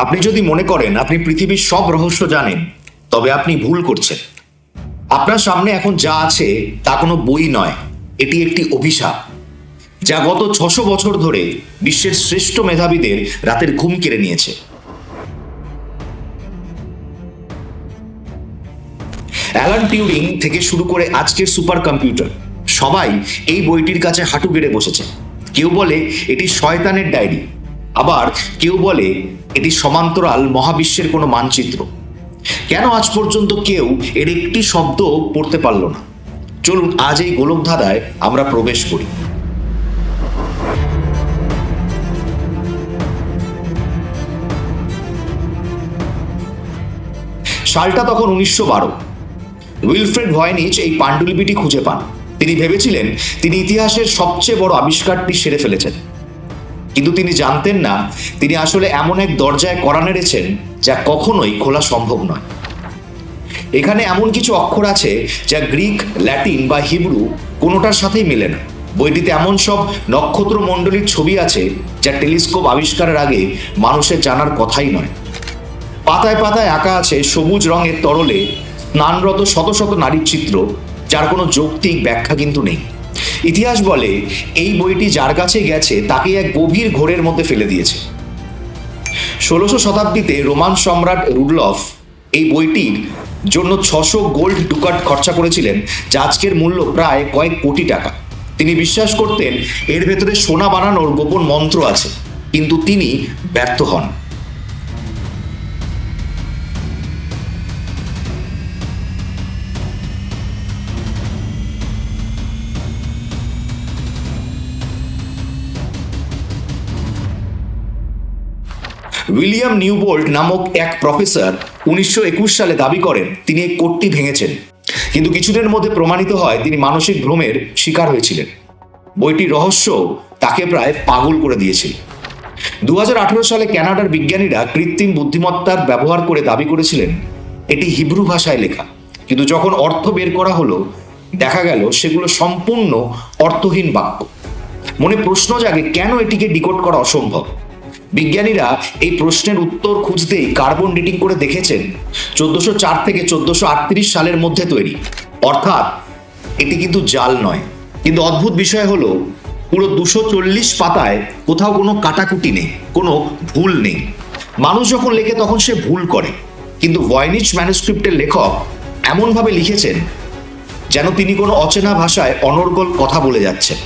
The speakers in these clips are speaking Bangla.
আপনি যদি মনে করেন আপনি পৃথিবীর সব রহস্য জানেন, তবে আপনি ভুল করছেন। আপনার সামনে এখন যা আছে তা কোনো বই নয়, এটি একটি অভিশাপ যা গত 600 বছর ধরে বিশ্বের শ্রেষ্ঠ মেধাবীদের রাতের ঘুম কেড়ে নিয়েছে। অ্যালান টিউরিং থেকে শুরু করে আজকের সুপার কম্পিউটার, সবাই এই বইটির কাছে হাঁটু গেড়ে বসেছে। কেউ বলে এটি শয়তানের ডায়েরি, আবার কেউ বলে এটি সমান্তরাল মহাবিশ্বের কোনো মানচিত্র। কেন আজ পর্যন্ত কেউ এর একটি শব্দ পড়তে পারল না? চলুন আজ এই গোলকধাঁধায় আমরা প্রবেশ করি। সালটা তখন 1912। উইলফ্রেড ভয়েনিচ এই পাণ্ডুলিপিটি খুঁজে পান। তিনি ভেবেছিলেন তিনি ইতিহাসের সবচেয়ে বড় আবিষ্কারটি সেরে ফেলেছেন, কিন্তু তিনি জানতেন না তিনি আসলে এমন এক দরজায় কড়া নেড়েছেন যা কখনোই খোলা সম্ভব নয়। এখানে এমন কিছু অক্ষর আছে যা গ্রিক, ল্যাটিন বা হিব্রু কোনোটার সাথেই মেলে না। বইটিতে এমন সব নক্ষত্রমণ্ডলীর ছবি আছে যা টেলিস্কোপ আবিষ্কারের আগে মানুষের জানার কথাই নয়। পাতায় পাতায় আঁকা আছে সবুজ রঙের তরলে স্নানরত শত শত নারীর চিত্র, যার কোনো যৌক্তিক ব্যাখ্যা কিন্তু নেই। ইতিহাস বলে এই বইটি যার কাছে গেছে তাকে এক গভীর ঘোরের মধ্যে ফেলে দিয়েছে। 1600 শতাব্দীতে রোমান সম্রাট রুডলফ এই বইটির জন্য 600 গোল্ড ডুকাট খরচা করেছিলেন, যা আজকের মূল্য প্রায় কয়েক কোটি টাকা। তিনি বিশ্বাস করতেন এর ভেতরে সোনা বানানোর গোপন মন্ত্র আছে, কিন্তু তিনি ব্যর্থ হন। উইলিয়াম নিউবোল্ট নামক এক প্রফেসর 1921 সালে দাবি করেন তিনি এই কোডটি ভেঙেছেন, কিন্তু কিছুদিনের মধ্যে প্রমাণিত হয় তিনি মানসিক ভ্রমের শিকার হয়েছিলেন। বইটির রহস্য তাকে প্রায় পাগল করে দিয়েছিল। 2018 সালে কানাডার বিজ্ঞানীরা কৃত্রিম বুদ্ধিমত্তার ব্যবহার করে দাবি করেছিলেন এটি হিব্রু ভাষায় লেখা, কিন্তু যখন অর্থ বের করা হলো দেখা গেল সেগুলো সম্পূর্ণ অর্থহীন বাক্য। মনে প্রশ্ন জাগে কেন এটিকে ডিকোড করা অসম্ভব। বিজ্ঞানীরা এই প্রশ্নের উত্তর খুঁজতেই কার্বন ডেটিং করে দেখেছেন 1404 থেকে 1438 সালের মধ্যে তৈরি, অর্থাৎ এটি কিন্তু জাল নয়। কিন্তু অদ্ভুত বিষয় হলো পুরো 240 পাতায় কোথাও কোনো কাটাকুটি নেই, কোনো ভুল নেই। মানুষ যখন লেখে তখন সে ভুল করে, কিন্তু ভয়েনিচ ম্যানুস্ক্রিপ্টের লেখক এমনভাবে লিখেছেন যেন তিনি কোনো অচেনা ভাষায় অনর্গল কথা বলে যাচ্ছেন,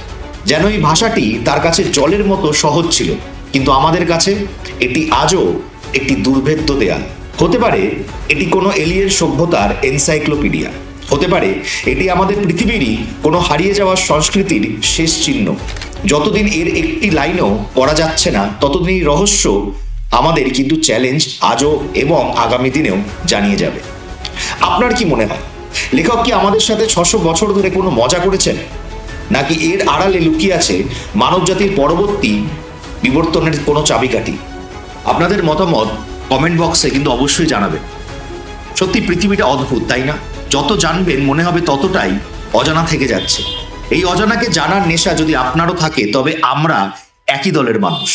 যেন এই ভাষাটি তার কাছে জলের মতো সহজ ছিল, কিন্তু আমাদের কাছে এটি আজও একটি দুর্ভেদ্য দেয়াল। হতে পারে এটি কোনো এলিয়েন সভ্যতার এনসাইক্লোপিডিয়া, হতে পারে এটি আমাদের পৃথিবীরই কোনো হারিয়ে যাওয়া সংস্কৃতির শেষ চিহ্ন। যতদিন এর একটি লাইনও পড়া যাচ্ছে না, ততদিন এই রহস্য আমাদের কিন্তু চ্যালেঞ্জ আজও এবং আগামী দিনেও জানিয়ে যাবে। আপনার কি মনে হয় লেখক কি আমাদের সাথে 600 বছর ধরে কোনো মজা করেছেন, নাকি এর আড়ালে লুকিয়ে আছে মানবজাতির পরবর্তী বিবর্তনের কোনো চাবিকাঠি? আপনাদের মতামত কমেন্ট বক্সে কিন্তু অবশ্যই জানাবেন। সত্যি পৃথিবীটা অদ্ভুত, তাই না? যত জানবেন মনে হবে ততটাই অজানা থেকে যাচ্ছে। এই অজানাকে জানার নেশা যদি আপনারও থাকে, তবে আমরা একই দলের মানুষ।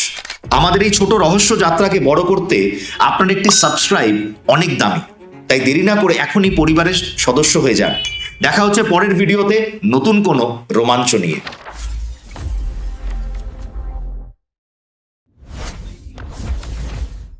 আমাদের এই ছোট রহস্য যাত্রাকে বড় করতে আপনার একটি সাবস্ক্রাইব অনেক দামি, তাই দেরি না করে এখনই পরিবারের সদস্য হয়ে যান। দেখা হচ্ছে পরের ভিডিওতে নতুন কোনো রোমাঞ্চ নিয়ে।